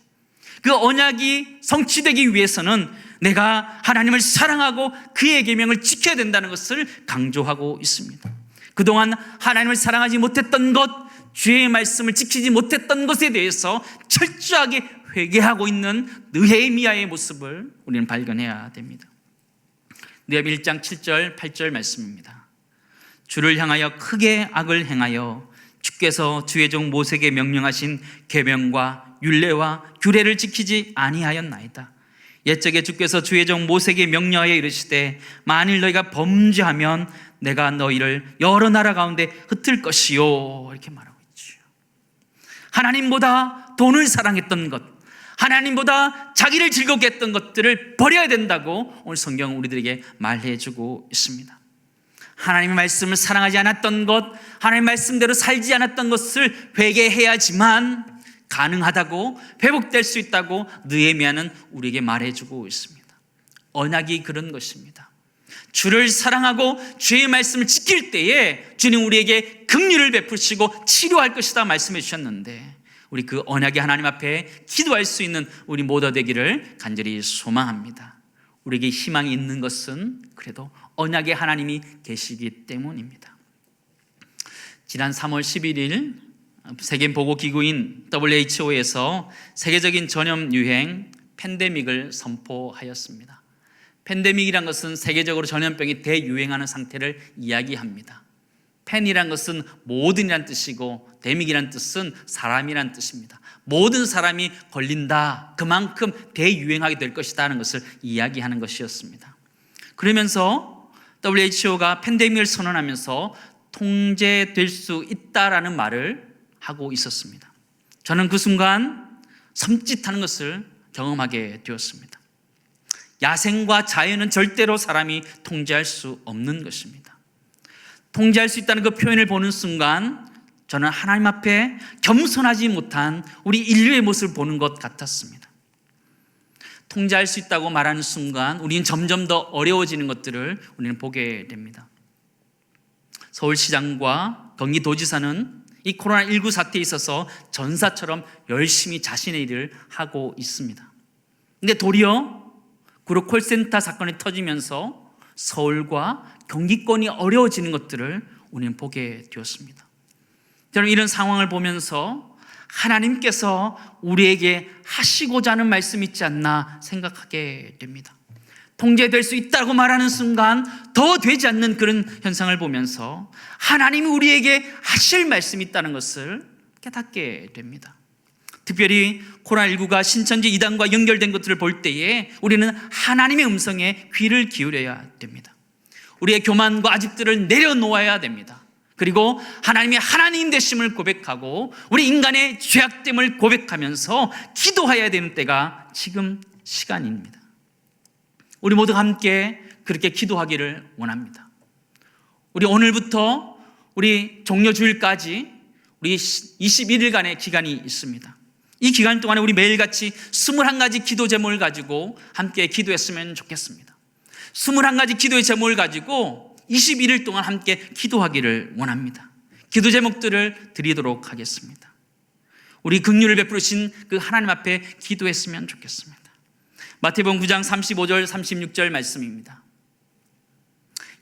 그 언약이 성취되기 위해서는 내가 하나님을 사랑하고 그의 계명을 지켜야 된다는 것을 강조하고 있습니다. 그동안 하나님을 사랑하지 못했던 것, 주의 말씀을 지키지 못했던 것에 대해서 철저하게 회개하고 있는 느헤미야의 모습을 우리는 발견해야 됩니다. 느헤미야 1장 7절 8절 말씀입니다. 주를 향하여 크게 악을 행하여 주께서 주의 종 모세에게 명령하신 계명과 율례와 규례를 지키지 아니하였나이다. 옛적에 주께서 주의 종 모세에게 명령하여 이르시되 만일 너희가 범죄하면 내가 너희를 여러 나라 가운데 흩을 것이요, 이렇게 말하고 있죠. 하나님보다 돈을 사랑했던 것, 하나님보다 자기를 즐겁게 했던 것들을 버려야 된다고 오늘 성경은 우리들에게 말해주고 있습니다. 하나님의 말씀을 사랑하지 않았던 것, 하나님의 말씀대로 살지 않았던 것을 회개해야지만 가능하다고, 회복될 수 있다고 느헤미야는 우리에게 말해주고 있습니다. 언약이 그런 것입니다. 주를 사랑하고 주의 말씀을 지킬 때에 주님 우리에게 긍휼을 베푸시고 치료할 것이다 말씀해 주셨는데, 우리 그 언약의 하나님 앞에 기도할 수 있는 우리 모두 되기를 간절히 소망합니다. 우리에게 희망이 있는 것은 그래도 언약의 하나님이 계시기 때문입니다. 지난 3월 11일 세계보건기구인 WHO에서 세계적인 전염 유행 팬데믹을 선포하였습니다. 팬데믹이란 것은 세계적으로 전염병이 대유행하는 상태를 이야기합니다. 팬이란 것은 모든이란 뜻이고 데믹이란 뜻은 사람이란 뜻입니다. 모든 사람이 걸린다, 그만큼 대유행하게 될 것이다 하는 것을 이야기하는 것이었습니다. 그러면서 WHO가 팬데믹을 선언하면서 통제될 수 있다라는 말을 하고 있었습니다. 저는 그 순간 섬찟하는 것을 경험하게 되었습니다. 야생과 자연은 절대로 사람이 통제할 수 없는 것입니다. 통제할 수 있다는 그 표현을 보는 순간 저는 하나님 앞에 겸손하지 못한 우리 인류의 모습을 보는 것 같았습니다. 통제할 수 있다고 말하는 순간 우리는 점점 더 어려워지는 것들을 우리는 보게 됩니다. 서울시장과 경기도지사는 이 코로나19 사태에 있어서 전사처럼 열심히 자신의 일을 하고 있습니다. 근데 도리어 그룹 콜센터 사건이 터지면서 서울과 경기권이 어려워지는 것들을 우리는 보게 되었습니다. 여러분, 이런 상황을 보면서 하나님께서 우리에게 하시고자 하는 말씀이 있지 않나 생각하게 됩니다. 통제될 수 있다고 말하는 순간 더 되지 않는 그런 현상을 보면서 하나님이 우리에게 하실 말씀이 있다는 것을 깨닫게 됩니다. 특별히 코로나19가 신천지 이단과 연결된 것들을 볼 때에 우리는 하나님의 음성에 귀를 기울여야 됩니다. 우리의 교만과 아집들을 내려놓아야 됩니다. 그리고 하나님의 하나님 되심을 고백하고 우리 인간의 죄악됨을 고백하면서 기도해야 되는 때가 지금 시간입니다. 우리 모두 함께 그렇게 기도하기를 원합니다. 우리 오늘부터 우리 종료주일까지 우리 21일간의 기간이 있습니다. 이 기간 동안에 우리 매일같이 21가지 기도 제목을 가지고 함께 기도했으면 좋겠습니다. 21가지 기도의 제목을 가지고 21일 동안 함께 기도하기를 원합니다. 기도 제목들을 드리도록 하겠습니다. 우리 긍휼을 베푸신 그 하나님 앞에 기도했으면 좋겠습니다. 마태복음 9장 35절 36절 말씀입니다.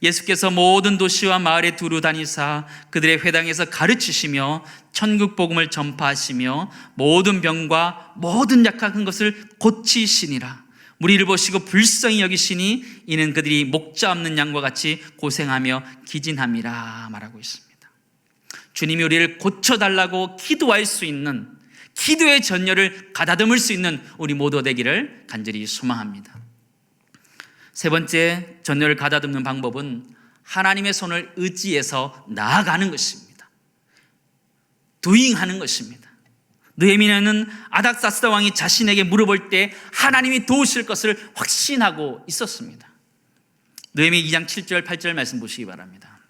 예수께서 모든 도시와 마을에 두루 다니사 그들의 회당에서 가르치시며 천국 복음을 전파하시며 모든 병과 모든 약한 것을 고치시니라. 무리를 보시고 불쌍히 여기시니 이는 그들이 목자 없는 양과 같이 고생하며 기진함이라 말하고 있습니다. 주님이 우리를 고쳐달라고 기도할 수 있는, 기도의 전열을 가다듬을 수 있는 우리 모두 되기를 간절히 소망합니다. 세 번째 전열을 가다듬는 방법은 하나님의 손을 의지해서 나아가는 것입니다. 도잉하는 것입니다. 느헤미야는 아닥사스다 왕이 자신에게 물어볼 때 하나님이 도우실 것을 확신하고 있었습니다. 느헤미야 2장 7절 8절 말씀 보시기 바랍니다.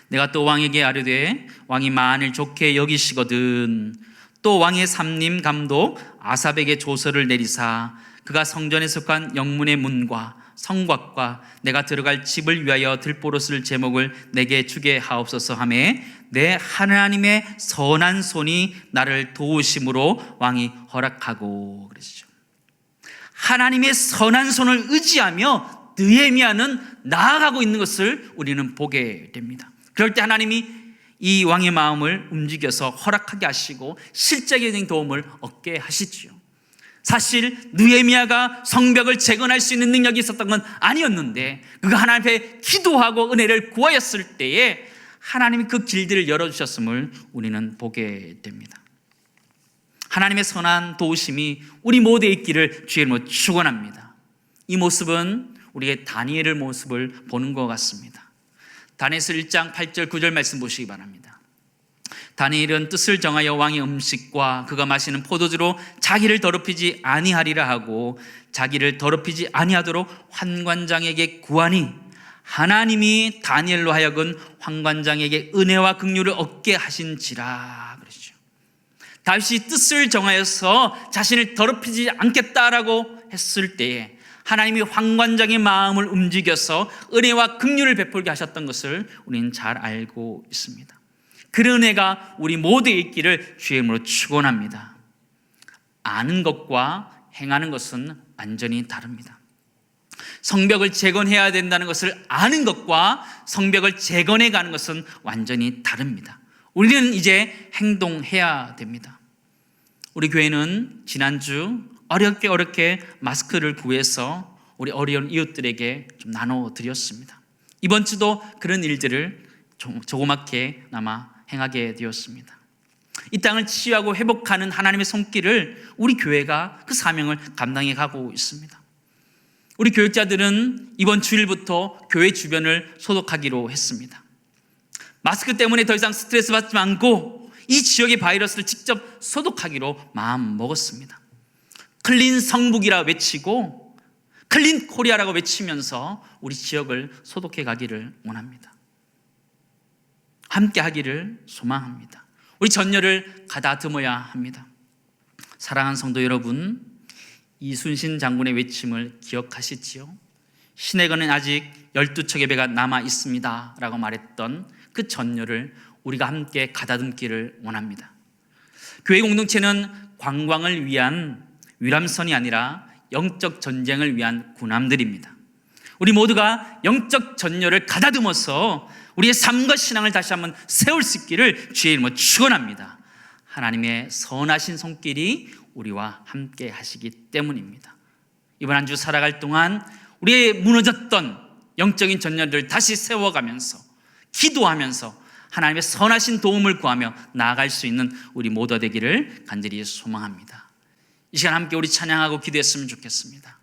내가 또 왕에게 아뢰되 왕이 만일 좋게 여기시거든 또 왕의 삼림 감독 아삽에게 조서를 내리사 그가 성전에 속한 영문의 문과 성곽과 내가 들어갈 집을 위하여 들보로쓸 제목을 내게 주게 하옵소서 하매 내 하나님의 선한 손이 나를 도우심으로 왕이 허락하고 그러시죠. 하나님의 선한 손을 의지하며 느헤미야는 나아가고 있는 것을 우리는 보게 됩니다. 그럴 때 하나님이 이 왕의 마음을 움직여서 허락하게 하시고 실제적인 도움을 얻게 하시죠. 사실 느헤미야가 성벽을 재건할 수 있는 능력이 있었던 건 아니었는데 그가 하나님 앞에 기도하고 은혜를 구하였을 때에 하나님이 그 길들을 열어주셨음을 우리는 보게 됩니다. 하나님의 선한 도우심이 우리 모두의 있기를 주의 이름으로 축원합니다. 이 모습은 우리의 다니엘의 모습을 보는 것 같습니다. 다니엘서 1장 8절 9절 말씀 보시기 바랍니다. 다니엘은 뜻을 정하여 왕의 음식과 그가 마시는 포도주로 자기를 더럽히지 아니하리라 하고 자기를 더럽히지 아니하도록 환관장에게 구하니 하나님이 다니엘로 하여금 환관장에게 은혜와 긍휼을 얻게 하신지라 그러죠. 다윗이 뜻을 정하여서 자신을 더럽히지 않겠다라고 했을 때에 하나님이 환관장의 마음을 움직여서 은혜와 긍휼을 베풀게 하셨던 것을 우리는 잘 알고 있습니다. 그런 은혜가 우리 모두에 있기를 주의 이름으로 축원합니다. 아는 것과 행하는 것은 완전히 다릅니다. 성벽을 재건해야 된다는 것을 아는 것과 성벽을 재건해 가는 것은 완전히 다릅니다. 우리는 이제 행동해야 됩니다. 우리 교회는 지난주 어렵게 마스크를 구해서 우리 어려운 이웃들에게 좀 나눠드렸습니다. 이번 주도 그런 일들을 조그맣게나마 행하게 되었습니다. 이 땅을 치유하고 회복하는 하나님의 손길을 우리 교회가 그 사명을 감당해 가고 있습니다. 우리 교육자들은 이번 주일부터 교회 주변을 소독하기로 했습니다. 마스크 때문에 더 이상 스트레스 받지 않고 이 지역의 바이러스를 직접 소독하기로 마음 먹었습니다. 클린 성북이라 외치고 클린 코리아라고 외치면서 우리 지역을 소독해 가기를 원합니다. 함께 하기를 소망합니다. 우리 전열을 가다듬어야 합니다. 사랑하는 성도 여러분, 이순신 장군의 외침을 기억하시지요? 시내가는 아직 12척의 배가 남아 있습니다 라고 말했던 그 전열을 우리가 함께 가다듬기를 원합니다. 교회 공동체는 관광을 위한 위람선이 아니라 영적 전쟁을 위한 군함들입니다. 우리 모두가 영적 전열을 가다듬어서 우리의 삶과 신앙을 다시 한번 세울 수 있기를 주의 이름으로 축원합니다. 하나님의 선하신 손길이 우리와 함께 하시기 때문입니다. 이번 한 주 살아갈 동안 우리의 무너졌던 영적인 전열을 다시 세워가면서 기도하면서 하나님의 선하신 도움을 구하며 나아갈 수 있는 우리 모두 되기를 간절히 소망합니다. 이 시간 함께 우리 찬양하고 기도했으면 좋겠습니다.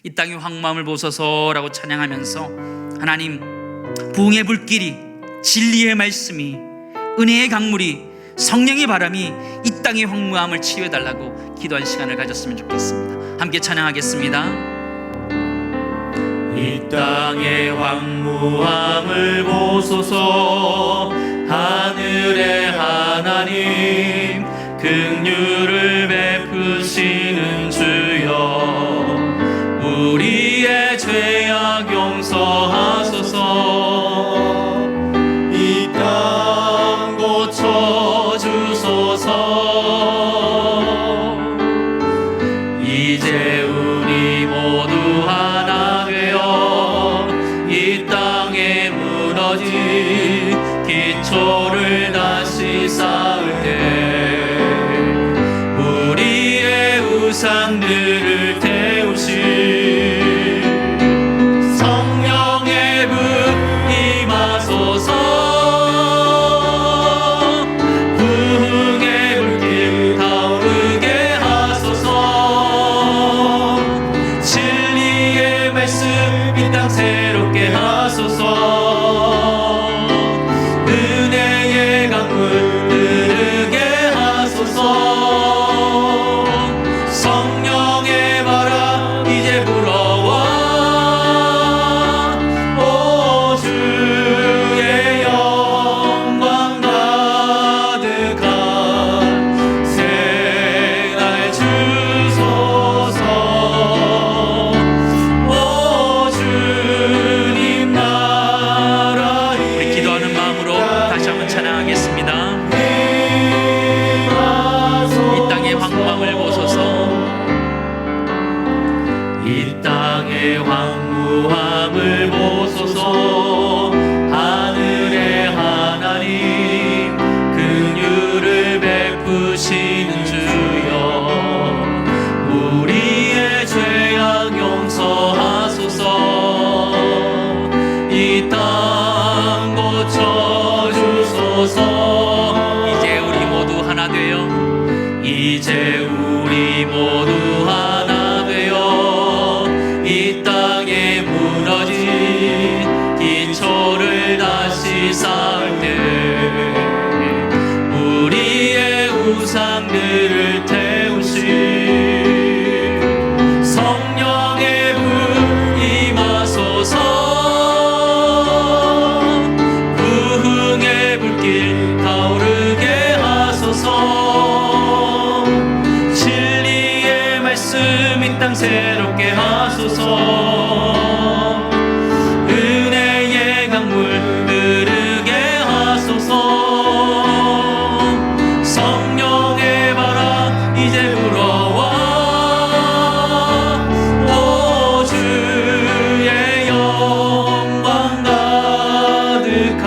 이 땅의 황무함을 보소서라고 찬양하면서 하나님, 부흥의 불길이, 진리의 말씀이, 은혜의 강물이, 성령의 바람이 이 땅의 황무함을 치유해달라고 기도한 시간을 가졌으면 좋겠습니다. 함께 찬양하겠습니다. 이 땅의 황무함을 보소서. 하늘의 하나님, 긍휼을 베푸시는 주여, 우리의 죄악 용서하소서. 이 땅 고쳐주소서. 이제 우리 모두 하나 되어 이 땅에 무너진 기초를 다시 쌓을 때 우리의 우상들을 태우신 성령의 불 임하소서. 부흥의 불길 타오르게 하소서. 진리의 말씀 이 땅 새롭게 하소서. 은혜의 강물 흐르게 하소서. 성령의 바람 이제 불어와. 오 주의 영광 가득한 새날 주소서. 오 주님 나라. 우리 기도하는 마음으로 다시 한번 찬양하겠습니다. 이 땅의 황무함을 보소서. 이 땅의 황무함을 보소서. 하늘의 하나님, 긍휼을 베푸시는 주여, 우리의 죄악 용서하소서. 이 땅 고쳐주소서. 이제 우리 모두 하나 되어, 이제 우리 모두 하나 되어 이 땅 새롭게 하소서. 은혜의 강물 흐르게 하소서. 성령의 바람 이제 불어와 오 주의 영광 가득한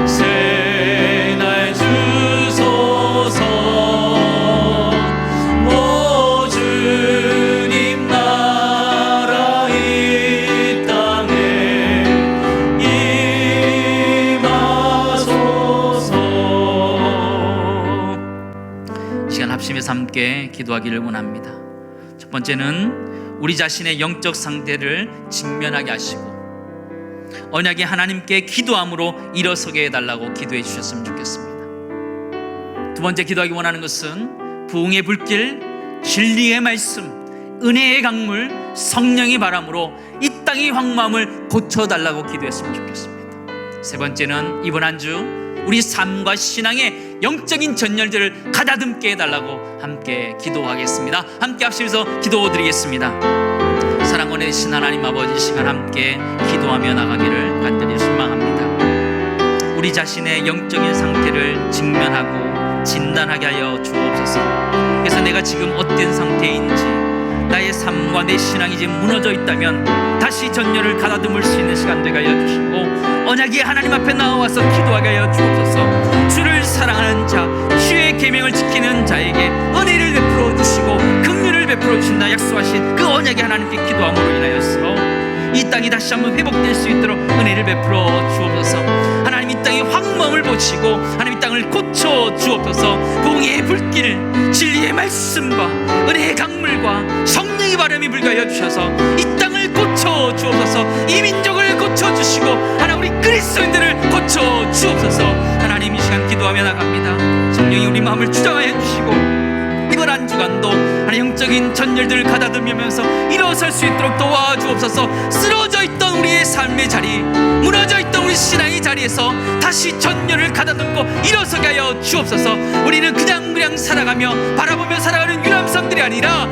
새날 주소서. 오 주님 나라 이 땅에 임하소서. 시간 합심해서 함께 기도하기를 원합니다. 첫 번째는 우리 자신의 영적 상태를 직면하게 하시고 언약의 하나님께 기도함으로 일어서게 해달라고 기도해 주셨으면 좋겠습니다. 두 번째 기도하기 원하는 것은 부흥의 불길, 진리의 말씀, 은혜의 강물, 성령의 바람으로 이 땅의 황무함을 고쳐달라고 기도했으면 좋겠습니다. 세 번째는 이번 한 주 우리 삶과 신앙의 영적인 전열들을 가다듬게 해달라고 함께 기도하겠습니다. 함께 합심해서 기도드리겠습니다. 사랑원의 신 하나님 아버지, 시간 함께 기도하며 나가기를 간절히 소망합니다. 우리 자신의 영적인 상태를 직면하고 진단하게 하여 주옵소서. 그래서 내가 지금 어떤 상태인지, 나의 삶과 내 신앙이 지금 무너져 있다면 다시 전열을 가다듬을 수 있는 시간 되게 하여 주시고, 언약의 하나님 앞에 나와서 기도하게 하여 주옵소서. 주를 사랑하는 자, 주의 계명을 지키는 자에게 은혜를 베풀어 주시고 긍휼을 베풀어 주신다 약속하신 그 언약의 하나님께 기도함으로 인하여서 이 땅이 다시 한번 회복될 수 있도록 은혜를 베풀어 주옵소서. 하나님 이 땅의 황무함을 보시고 하나님 이 땅을 고쳐 주옵소서. 부흥의 불길, 진리의 말씀과 은혜의 강물과 성령의 바람이 불가하여 주셔서 이 땅을 고쳐 주옵소서. 이 민족을 고쳐 주시고 하나님 우리 그리스도인들을 고쳐 주옵소서. 하나님 이 시간 기도하며 나갑니다. 성령이 우리 마음을 주장하여 주시고 이번 한 주간도 하나님 영적인 전열들을 가다듬으면서 일어설 수 있도록 도와주옵소서. 쓰러져 있던 우리의 삶의 자리, 무너져 있던 우리 신앙의 자리에서 다시 전열을 가다듬고 일어서게 하여 주옵소서. 우리는 그냥 살아가며 바라보며 살아가는 유람선들이 아니라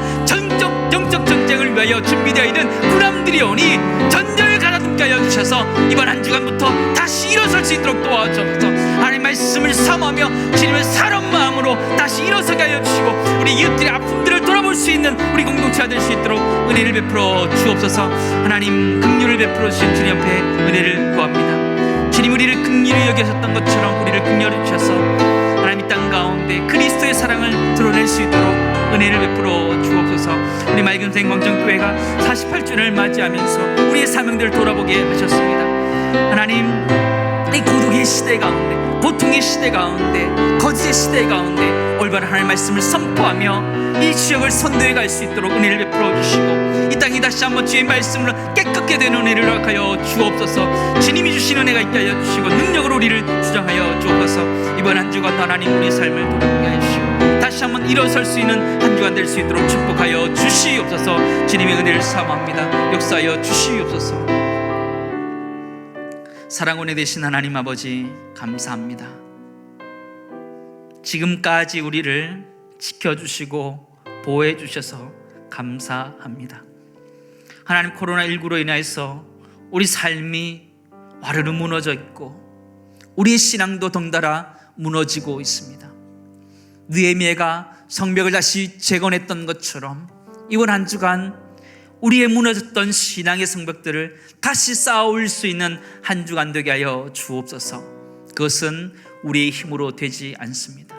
영적 전쟁을 위하여 준비되어 있는 군함들이 오니 전열을 가다듬게 하여 주셔서 이번 한 주간부터 다시 일어설 수 있도록 도와주옵소서. 하나님 말씀을 삼하며 주님의 사람 마음으로 다시 일어서게 하여 주시고 우리 이웃들의 아픔들을 돌아볼 수 있는 우리 공동체가 될 수 있도록 은혜를 베풀어 주옵소서. 하나님 긍휼을 베풀어 주신 주님 옆에 은혜를 구합니다. 주님 우리를 긍휼히 여기셨던 것처럼 우리를 긍휼히 주셔서 하나님 이 땅 가운데 그리스도의 사랑을 드러낼 수 있도록 은혜를 베풀어 주옵소서. 우리 맑은 생광정교회가 48주년을 맞이하면서 우리의 사명들을 돌아보게 하셨습니다. 하나님 이 고독의 시대 가운데, 고통의 시대 가운데, 거짓의 시대 가운데 올바른 하나님의 말씀을 선포하며 이 지역을 선도해 갈 수 있도록 은혜를 베풀어 주시고 이 땅이 다시 한번 주의 말씀으로 깨끗게 되는 은혜를 허락하여 주옵소서. 주님이 주신 은혜가 있게 하여 주시고 능력으로 우리를 주장하여 주옵소서. 이번 한 주간 하나님 우리의 삶을 돌아보게 하여 주시고 다시 한번 일어설 수 있는 한 주간 될 수 있도록 축복하여 주시옵소서. 주님의 은혜를 사모합니다. 역사하여 주시옵소서. 사랑원에 되신 하나님 아버지 감사합니다. 지금까지 우리를 지켜주시고 보호해 주셔서 감사합니다. 하나님 코로나19로 인해서 우리 삶이 와르르 무너져 있고 우리의 신앙도 덩달아 무너지고 있습니다. 느헤미야가 성벽을 다시 재건했던 것처럼 이번 한 주간 우리의 무너졌던 신앙의 성벽들을 다시 쌓아올 수 있는 한 주간 되게 하여 주옵소서. 그것은 우리의 힘으로 되지 않습니다.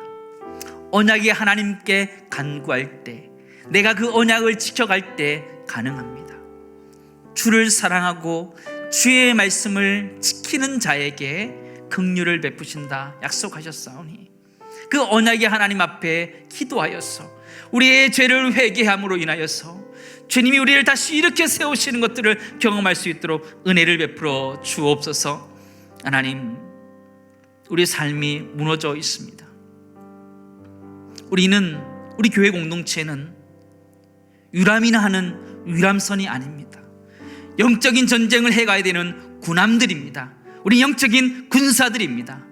언약이 하나님께 간구할 때, 내가 그 언약을 지켜갈 때 가능합니다. 주를 사랑하고 주의 말씀을 지키는 자에게 긍휼을 베푸신다 약속하셨사오니 그 언약의 하나님 앞에 기도하여서 우리의 죄를 회개함으로 인하여서 주님이 우리를 다시 이렇게 세우시는 것들을 경험할 수 있도록 은혜를 베풀어 주옵소서. 하나님, 우리 삶이 무너져 있습니다. 우리 교회 공동체는 유람이나 하는 유람선이 아닙니다. 영적인 전쟁을 해가야 되는 군함들입니다. 우리 영적인 군사들입니다.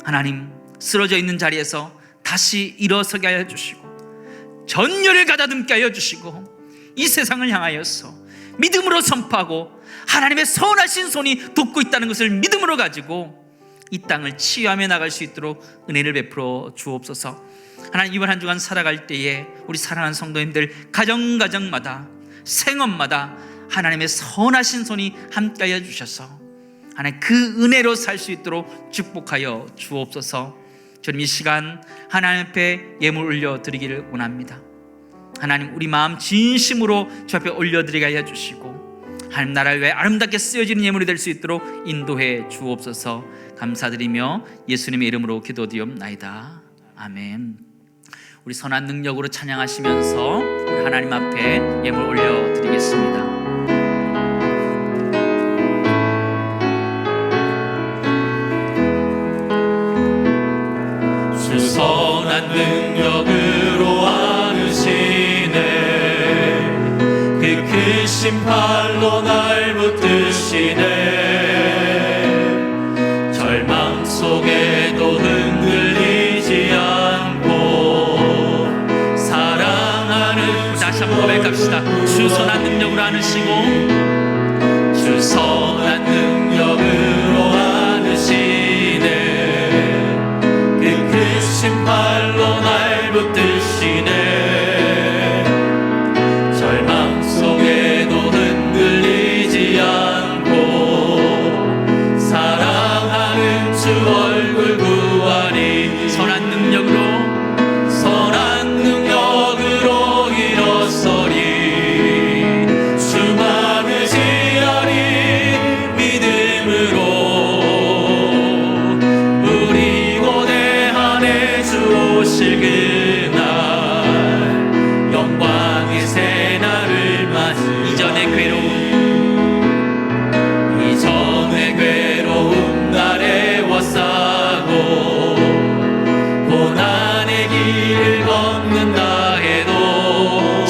하나님, 쓰러져 있는 자리에서 다시 일어서게 하여 주시고 전열을 가다듬게 하여 주시고 이 세상을 향하여서 믿음으로 선포하고 하나님의 선하신 손이 돕고 있다는 것을 믿음으로 가지고 이 땅을 치유하며 나갈 수 있도록 은혜를 베풀어 주옵소서. 하나님, 이번 한 주간 살아갈 때에 우리 사랑하는 성도님들 가정마다 생업마다 하나님의 선하신 손이 함께하여 주셔서 하나님 그 은혜로 살 수 있도록 축복하여 주옵소서. 주님, 이 시간 하나님 앞에 예물 올려드리기를 원합니다. 하나님, 우리 마음 진심으로 주 앞에 올려드리게 하여 주시고 하나님 나라를 위해 아름답게 쓰여지는 예물이 될 수 있도록 인도해 주옵소서. 감사드리며 예수님의 이름으로 기도드리옵나이다. 아멘. 우리 선한 능력으로 찬양하시면서 우리 하나님 앞에 예물 올려드리겠습니다. 주 선한 능력으로 안으시네. 그 크신 팔로 날 붙드시네. 절망 속에도 흔들리지 않고 사랑하는, 다시 한번 고백합시다. 주 선한 능력으로 안으시고 주 선한 능력으로 안으시네. 그 크신 팔로 날 붙드시네. 절망 속에도 흔들리지 않고 사랑하는 주 얼굴 구하니 선한 능력으로 일어서리. 주만을 지하리 믿음으로 우리 고대 안에 주 오실 그날 영광의 새날을 맞이. 이전의 괴로움 날에 워싸고 고난의 길을 걷는다 해도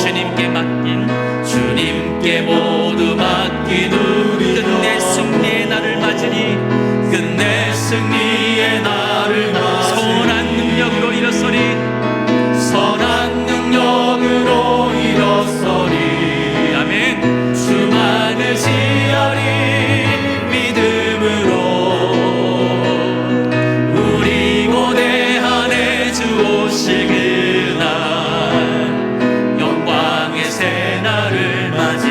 주님께 모두 맡긴 우리 끝내 승리의 날을 맞으니 끝내 승리의 날을 맞으니 선한 능력으로 일어서리. 선한 능력으로 일어서리. 아멘. 주만을 지하리 믿음으로 우리 고대 안에 주 오실 그날 영광의 새날을 맞이.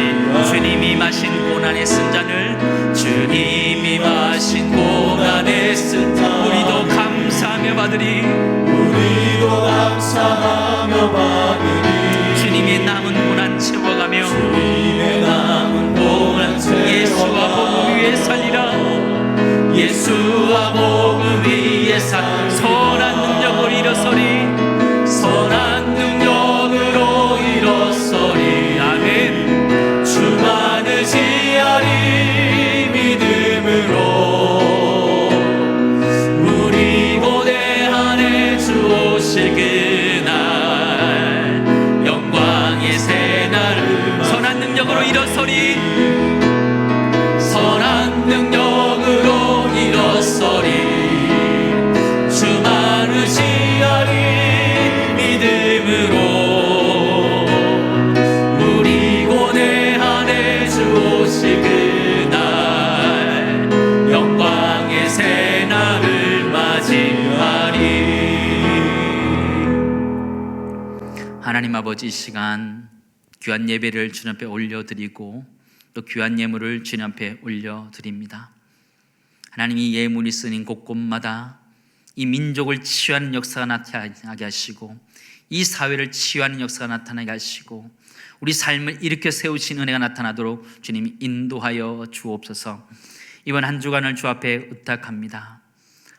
주님이 마신 고난의 쓴 잔을, 주님이 마신 고난의 쓴 잔 우리도 감사하며 받으리. 우리도 감사하며 받으리. 주님의 남은 고난 채워가며 주님의 남은 고난 채워가며 예수와 복음 위에 살리라. 예수와 복음 위에 살. 선한 능력으로 일어서리. 선한 능력으로 일어서리. 아멘. 주만을 지하리 믿음으로 우리 고대 안에 주 오실 그날 영광의 새날. 선한 능력으로 일어서리. 선한 능력으로 일어서리. 주만을 지하리 믿음으로 우리 고대 안에 주 오실 그날 영광의 새날을 맞이하리. 하나님 아버지, 이 시간 귀한 예배를 주님 앞에 올려드리고 또 귀한 예물을 주님 앞에 올려드립니다. 하나님, 이 예물이 쓰인 곳곳마다 이 민족을 치유하는 역사가 나타나게 하시고 이 사회를 치유하는 역사가 나타나게 하시고 우리 삶을 일으켜 세우신 은혜가 나타나도록 주님이 인도하여 주옵소서. 이번 한 주간을 주 앞에 의탁합니다.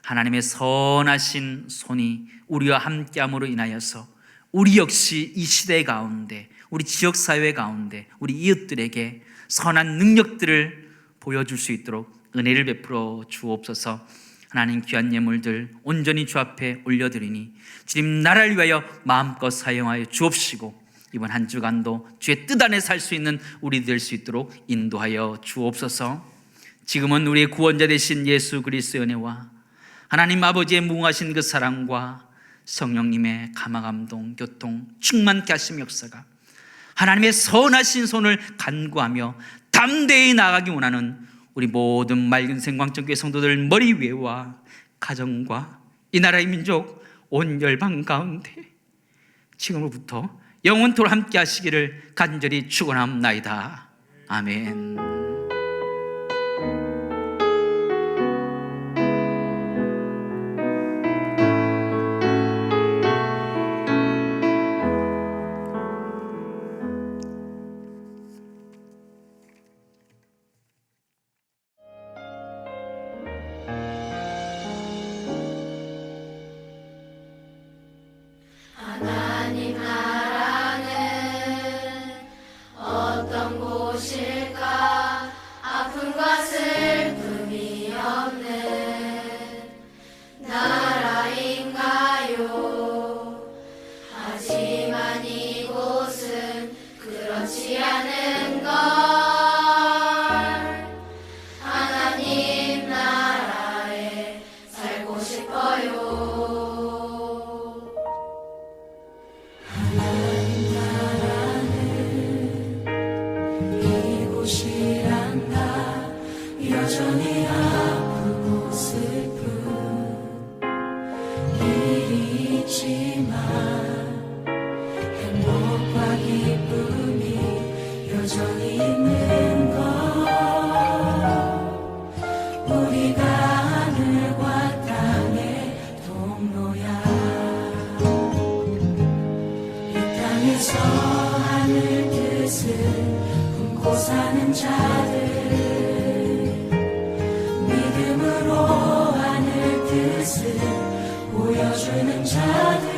하나님의 선하신 손이 우리와 함께함으로 인하여서 우리 역시 이 시대 가운데, 우리 지역사회 가운데, 우리 이웃들에게 선한 능력들을 보여줄 수 있도록 은혜를 베풀어 주옵소서. 하나님, 귀한 예물들 온전히 주 앞에 올려드리니 주님 나라를 위하여 마음껏 사용하여 주옵시고 이번 한 주간도 주의 뜻 안에 살 수 있는 우리 될 수 있도록 인도하여 주옵소서. 지금은 우리의 구원자 되신 예수 그리스도의 은혜와 하나님 아버지의 무궁하신 그 사랑과 성령님의 감화 감동 교통 충만케 하심 역사가 하나님의 선하신 손을 간구하며 담대히 나아가기 원하는 우리 모든 맑은 생광천교회 성도들 머리 위에와 가정과 이 나라의 민족 온 열방 가운데 지금으로부터 영원토록 함께 하시기를 간절히 축원합나이다. 아멘. 사는 자들 믿음으로 하늘 뜻을 보여주는 자들